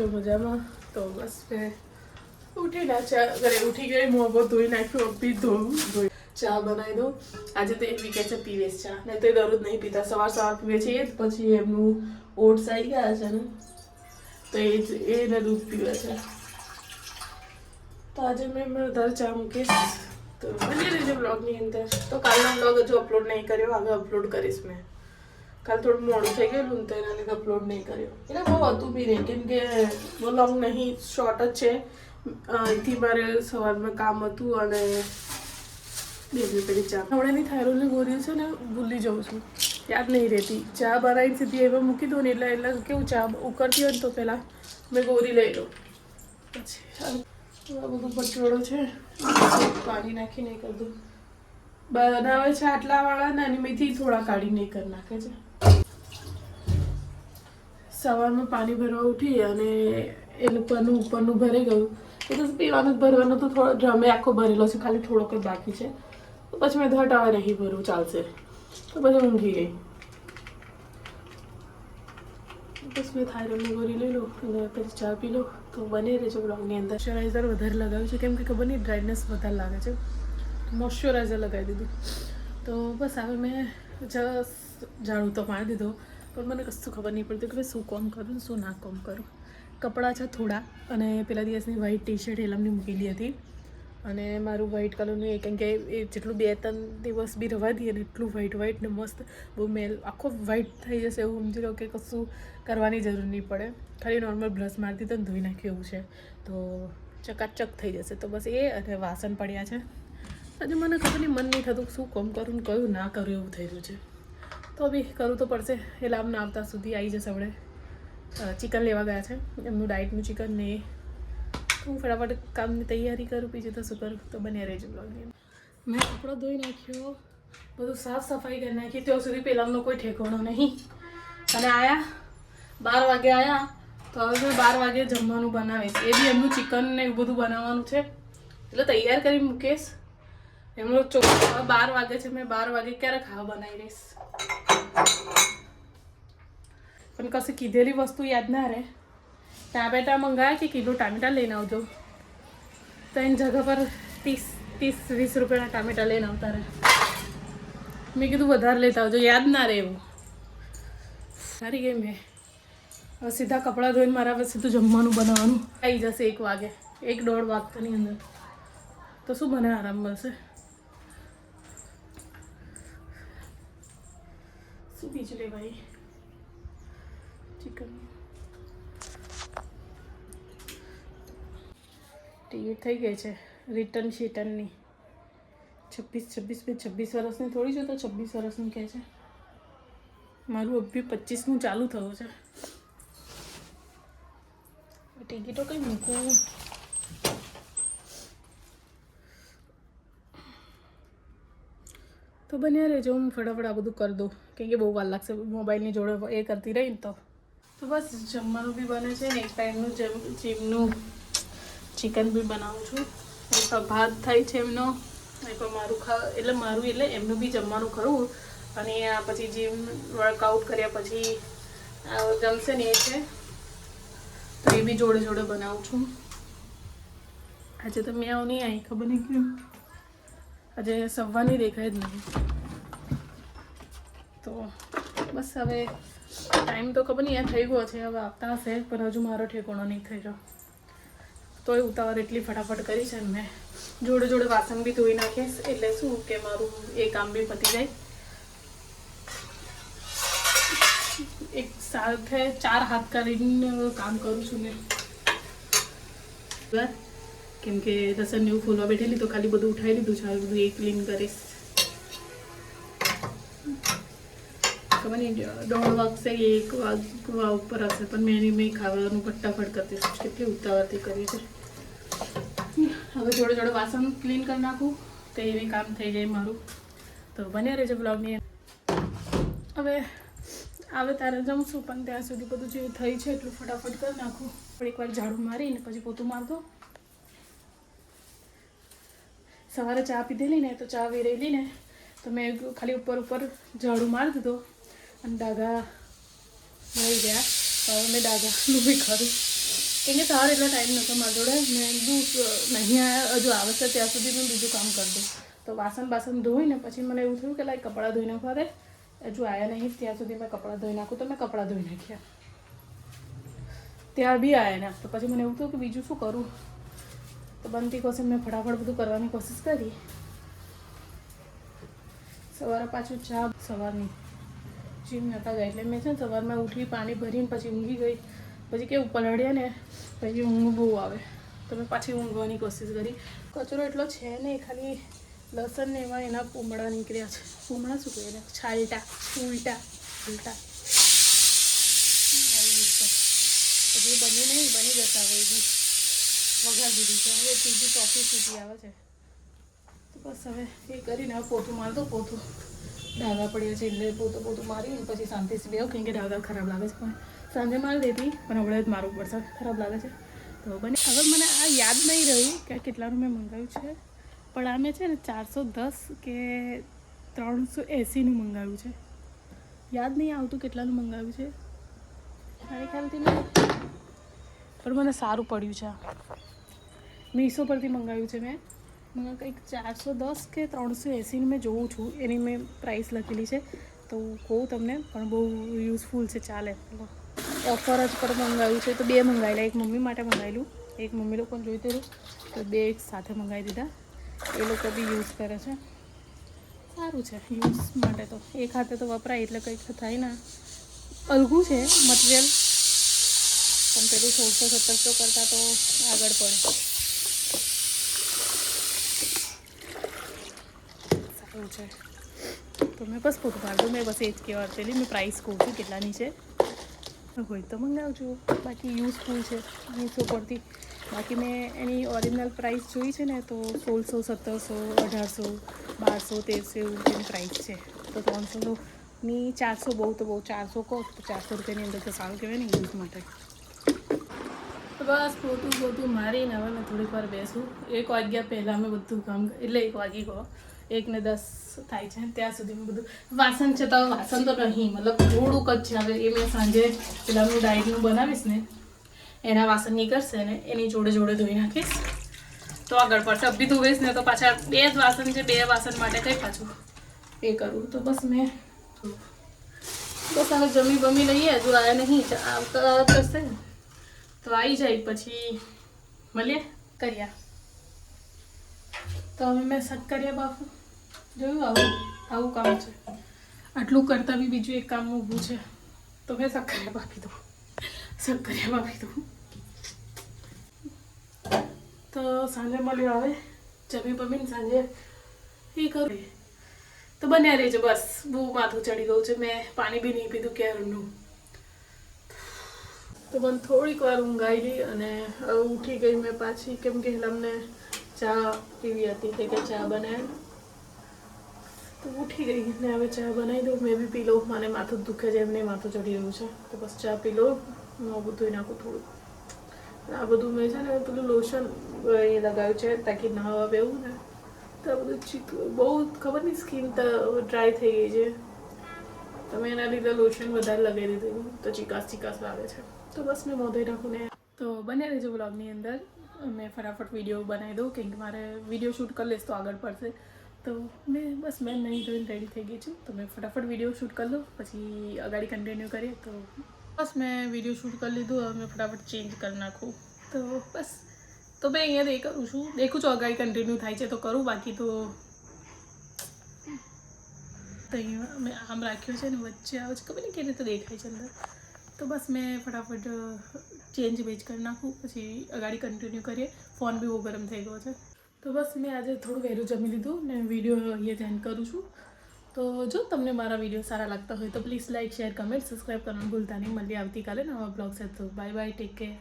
છો મજામાં? તો બસ મેં ઉઠી ના ચા ઘરે ઉઠી ગઈ, મોં ધોઈ નાખ્યું, અબી ધોઈ ચા બનાવી દઉં. આજે તો એ વીકે છે પીવે ચા, નહીં તો એ દરરોજ નહીં પીતા. સવાર પીવે છે એ જ, પછી એમનું ઓટ્સ આવી ગયા છે ને તો એને દૂધ પીવે છે. તો આજે મેં વધારે ચા મૂકીશ. તો બની રહેજો બ્લોગની અંદર. તો કાલનો બ્લોગ હજુ અપલોડ નહીં કર્યો, હવે અપલોડ કરીશ મેં. કાલ થોડું મોડું થઈ ગયેલું તો એના લીધે અપલોડ નહીં કર્યો. એટલે બહુ હતું બી નહીં, કેમ કે બહુ લોંગ નહીં, શોર્ટ જ છે. અહીંથી મારે સવારમાં કામ હતું અને બે પેલી ચા હમણાંની થાઇરોઇડની ગોળીઓ છે ને ભૂલી જાઉં છું, યાદ નહીં રહેતી. ચા બનાવીને સીધી એમાં મૂકી દઉં ને એટલે કેવું ચા ઉકળતી હોય ને તો પહેલાં મેં ગોળી લઈ લઉં. પછી આ બધું પચોડો છે, પાણી નાખીને કરી દઉં. બનાવે છે આટલાવાળા ને અને મેથી થોડા કાઢીને કરી નાખે છે. સવારમાં પાણી ભરવા ઉઠી અને એ લોકોનું ઉપરનું ભરાઈ ગયું. એ તો પીવાનું ભરવાનું તો થોડો ડ્રમે આખો ભરેલો છે, ખાલી થોડોક જ બાકી છે. તો પછી મેં ધટ હવે નહીં ભરવું, ચાલશે. તો પછી ઊંઘી ગઈ. બસ મેં થાઇરોઇડની ગોળી લઈ લઉં અને પછી ચા પી લઉં. તો બની રહેજો બ્લોગની અંદર. મોઇશ્ચરાઇઝર વધારે લગાવ્યું છે, કેમ કે ખબર નહીં ડ્રાયનેસ વધારે લાગે છે. મોઇશ્ચરાઇઝર લગાવી દીધું. તો બસ હવે મેં ઝાડુ તો મારી દીધો, પણ મને કશું ખબર નહીં પડતું કે શું કામ કરું શું ના કામ કરું. કપડાં છે થોડા, અને પેલા દિવસની વ્હાઇટ ટી શર્ટ એલમની મૂકેલી હતી, અને મારું વ્હાઇટ કલરનું એ કેમ કે એ જેટલું 2-3 દિવસ બી રવા દઈએ ને એટલું વ્હાઇટ ને મસ્ત બહુ મેલ આખો વ્હાઇટ થઈ જશે એવું સમજી લો કે કશું કરવાની જરૂર નહીં પડે. ખાલી નોર્મલ બ્રશ મારતી તો ધોઈ નાખ્યું એવું છે તો ચકાચક થઈ જશે. તો બસ એ અને વાસણ પડ્યા છે. આજે મને ખબર નહીં, મન નહીં થતું શું કામ કરું ને કયું ના કરું એવું થઈ રહ્યું છે. તો બી કરવું તો પડશે. એ લાભના આવતા સુધી આવી જશે. આપણે ચિકન લેવા ગયા છે, એમનું ડાયટનું ચિકન ને હું ફટાફટ કામની તૈયારી કરું, બીજું તો શું કરું. તો બન્યા રહેજો બ્લોગની. મેં કપડો ધોઈ નાખ્યો, બધું સાફ સફાઈ કરી નાખી, ત્યાં સુધી પહેલાંનો કોઈ ઠેકાણો નહીં. અને આયા 12 વાગે આવ્યા, તો હવે મેં 12 વાગે જમવાનું બનાવીશ. એ બી એમનું ચિકન ને એવું બધું બનાવવાનું છે એટલે તૈયાર કરી મૂકીશ. એમનો ચોખ્ખો 12 વાગે છે, મેં 12 વાગે ક્યારે ખાવા બનાવી રહીશ. પણ કશું કીધેલી વસ્તુ યાદ ના રહે. ટામેટા મંગાવ્યા કે કિલો ટામેટા લઈને આવજો, તો એની જગ્યા પર 30-20 રૂપિયાના ટામેટા લઈને આવતા રહે. મેં કીધું વધારે લેતા આવજો, યાદ ના રહે એવું. સારી ગઈ મેં. હવે સીધા કપડાં ધોઈને મારા હવે સીધું જમવાનું બનાવવાનું આવી જશે 1 વાગે, 1-1.5 વાગતાની અંદર. તો શું મને આરામ મળશે. શું બીજું લે ભાઈ, ચિકન ટિકિટ થઈ ગઈ છે રિટર્ન શિટર્નની. 26 વર્ષની થોડી છે, તો 26 વર્ષનું કહે છે. મારું અભી 25મું ચાલુ થયું છે. ટિકિટો કંઈ મૂકવું. તો બન્યા રહેજો, હું ફટાફટ આ બધું કરી દઉં, કેમ કે બહુ વાર લાગશે મોબાઈલની જોડે એ કરતી રહી ને. તો બસ જમવાનું બી બને છે ને, એક ટાઈમનું જીમનું ચિકન બી બનાવું છું. એક ભાત થાય છે એમનો, એક મારું એટલે એમનું બી જમવાનું ખરું. અને આ પછી જીમ વર્કઆઉટ કર્યા પછી જમશે ને એ છે, તો એ બી જોડે જોડે બનાવું છું. આજે તો મેં આવું નહીં આવી, ખબર નહીં કેમ આજે સવારની દેખાય જ નહીં. તો બસ હવે ટાઈમ તો ખબર નહીં થઈ ગયો છે, હવે આવતા હશે, પણ હજુ મારો ઠેકાણો નહીં થઈ રહ્યો. તો એ ઉતાવળ એટલી ફટાફટ કરી છે ને મેં. જોડે જોડે વાસણ બી ધોઈ નાખીશ, એટલે શું કે મારું એ કામ બી પતી જાય. એક સાથે 4 હાથ કરીને કામ કરું છું મેં, કેમ કે રસન એવું ફૂલવા બેઠેલી તો ખાલી બધું ઉઠાવી લીધું છે. બધું એ ક્લીન કરીશ. ખબર નહીં 1:30 વાગશે, 1 વાગવા ઉપર હશે, પણ મેં ખાવાનું ફટાફટ કરતી છું. કેટલી ઉતાવળથી કરી છે. હવે જોડે જોડે વાસણ ક્લીન કરી નાખું તો એવી કામ થઈ જાય મારું. તો બન્યા રહેજો બ્લોગની. હવે આવે તારે જમશું, પણ ત્યાં સુધી બધું જે થઈ છે એટલું ફટાફટ કરી નાખું. એકવાર ઝાડુ મારીને પછી પોતું મારતો. સવારે ચા પીધેલી ને, તો ચા વેરેલી ને, તો મેં ખાલી ઉપર ઝાડુ મારી દીધો અને ડાઘા મળી ગયા. હવે મેં ડાઘાનું બી કરું. કેમ કે સવારે એટલો ટાઈમ નહોતો મારા જોડે. મેં કીધું નહીં હજુ આવે છે ત્યાં સુધી હું બીજું કામ કરી દઉં. તો વાસણ ધોઈને પછી મને એવું થયું કે લાઈક કપડાં ધોઈ નાખવા દે. હજુ આવ્યા નહીં ત્યાં સુધી મેં કપડાં ધોઈ નાખું તો મેં કપડાં ધોઈ નાખ્યા. ત્યાં બી આવ્યા ને તો પછી મને એવું થયું કે બીજું શું કરું. તો બનતી કોશિશ મેં ફટાફટ બધું કરવાની કોશિશ કરી. સવારે પાછું ચા સવારની જીમ નહોતા ગયા એટલે મેં છે ને સવારમાં ઉઠી પાણી ભરીને પછી ઊંઘી ગઈ. પછી કેવું પલળ્યા ને પછી ઊંઘ બહુ આવે તો મેં પાછી ઊંઘવાની કોશિશ કરી. કચરો એટલો છે નહીં, ખાલી લસણ ને એમાં એના પૂમડા નીકળ્યા છે. પૂમડા શું કહેવાય ને, છાલટા ઉલટા ઉલટા હજી બની નહીં, બની જશે હવે. એ બી વઘાર દીધી છે. હવે ત્રીજી ચોથી સીટી આવે છે. તો બસ હવે એ કરીને હવે પોતું મારી દો. પોતું ડાઘા પડ્યા છે એટલે પોતું મારીને પછી શાંતિથી બેહું. કેમ કે ડાઘા ખરાબ લાગે છે. પણ સાંજે મારી દેતી પણ હવે જ મારવું પડશે, ખરાબ લાગે છે. તો બને હવે મને આ યાદ નહીં રહ્યું કે કેટલાનું મેં મંગાવ્યું છે. પણ આ મેં છે ને 410 કે 380નું મંગાવ્યું છે. યાદ નહીં આવતું કેટલાનું મંગાવ્યું છે મારી ખ્યાલથી નહીં, પણ મને સારું પડ્યું છે. મીશો પરથી મંગાવ્યું છે મેં. મને કંઈક 410 કે 380 મેં જોઉં છું. એની મેં પ્રાઇસ લખેલી છે તો કહું તમને, પણ બહુ યુઝફુલ છે, ચાલે. ઓફર જ પર મંગાવ્યું છે તો 2 મંગાવેલા. એક મમ્મી માટે મંગાવેલું, એક મમ્મી લોકોને જોઈતું હતું તો 2 એક સાથે મંગાવી દીધા. એ લોકો બી યુઝ કરે છે, સારું છે યુઝ માટે. તો એક હાથે તો વપરાય એટલે કંઈક થાય ને. અલગું છે મટીરિયલ પણ પેલું 1600-1700 કરતાં તો આગળ પડે. સારું છે. તો મેં બસ પોતું મારી દઉં. મેં બસ એ જ કહેવા પેલી મેં પ્રાઇસ કહું છું કેટલાની છે. હોય તો મંગાવજો, બાકી યુઝફુલ છે મીશો પરથી. બાકી મેં એની ઓરિજિનલ પ્રાઇસ જોઈ છે ને તો 1600, 1700, 1800, 1300 એવું રૂપિયાની પ્રાઇસ છે. તો 300ની 400 બહુ તો બહુ, 400 કહો તો 400 રૂપિયાની અંદર તો સારું કહેવાય ને યુઝ માટે. તો બસ પોતું મારીને હવે મેં થોડીક વાર બેસું. 1 વાગ્યા પહેલાં મેં બધું કામ, એટલે 1 વાગી ગયો, 1:10 થાય છે ત્યાં સુધી મેં બધું. વાસણ છે તો વાસણ તો નહીં, મતલબ થોડુંક જ છે. હવે એ મેં સાંજે પેલાનું ડાયટનું બનાવીશ ને એના વાસણ નીકળશે ને એની જોડે ધોઈ નાખીશ તો આગળ પડશે. અભી ધોઈશ ને તો પાછા 2 જ વાસણ છે, 2 વાસણ માટે કંઈ પાછું એ કરું. તો બસ મેં હવે જમી લઈએ. હજુ આવ્યા નહીં, આવતા કરશે તો આવી જાય પછી મળીએ કર્યા. તો હવે મેં શક્કરિયા બાફું. જોયું આવું કામ છે. આટલું કરતાં બી બીજું એક કામ ઊભું છે તો મેં શક્કરિયા બાફી દઉં. તો સાંજે મળ્યો. હવે જમીને સાંજે એ કરું તો બન્યા રહેજો. બસ બહુ માથું ચડી ગયું છે. મેં પાણી બી નહીં પીધું ક્યારનું. તો મને થોડીક વાર ઊંઘ આવી અને હવે ઉઠી ગઈ મેં પાછી. કેમ કે અમને ચા પીવી હતી કે ચા બનાવી તો ઉઠી ગઈ ને હવે ચા બનાવી દઉં. મેં બી પી લઉં. મને માથું દુખે છે, એમને માથું ચડી રહ્યું છે તો બસ ચા પી લઉં. મોં ધોઈ નાખું થોડું. આ બધું મેં છે ને પેલું લોશન એ લગાવ્યું છે તાકી નહાવા બેવું ને તો આ બધું બહુ ખબર નહીં સ્કિન તો ડ્રાય થઈ ગઈ છે તો મેં એના લીધે લોશન વધારે લગાવી દીધું તો ચીકાશ લાગે છે. તો બસ મેં મોં ધોઈ નાખું ને તો બને રહેજો બ્લોગની અંદર. મેં ફટાફટ વિડીયો બનાવી દઉં કેમ કે મારે વિડીયો શૂટ કરી લઈશ તો આગળ પડશે. તો મેં નહીં ધોઈને રેડી થઈ ગઈ છું તો મેં ફટાફટ વિડીયો શૂટ કરી લઉં પછી આગળ કન્ટિન્યુ કરીએ. તો બસ મેં વિડીયો શૂટ કરી લીધું. હવે મેં ફટાફટ ચેન્જ કરી નાખું. તો બસ તો મેં અહીંયા કરું છું, દેખું છું આગળ કન્ટિન્યુ થાય છે તો કરું, બાકી તો અહીંયા મેં આમ રાખ્યો છે ને વચ્ચે આવે છે, ખબર નહીં કેવી રીતે દેખાય છે અંદર. તો બસ મેં ફટાફટ ચેન્જ કરી નાખું પછી આગળ કન્ટિન્યુ કરીએ. ફોન બી બહુ ગરમ થઈ ગયો છે. તો બસ મેં આજે થોડું વહેલું જમી લીધું ને વિડીયો અહીંયા જ એન્ડ કરું છું. તો જો તમને મારા વિડીયો સારા લાગતા હોય તો please like, share, comment, subscribe કરવાનું ભૂલતા નહીં. મળીએ આવતીકાલે નવા બ્લોગ સાથે. તો બાય બાય, ટેક કેર.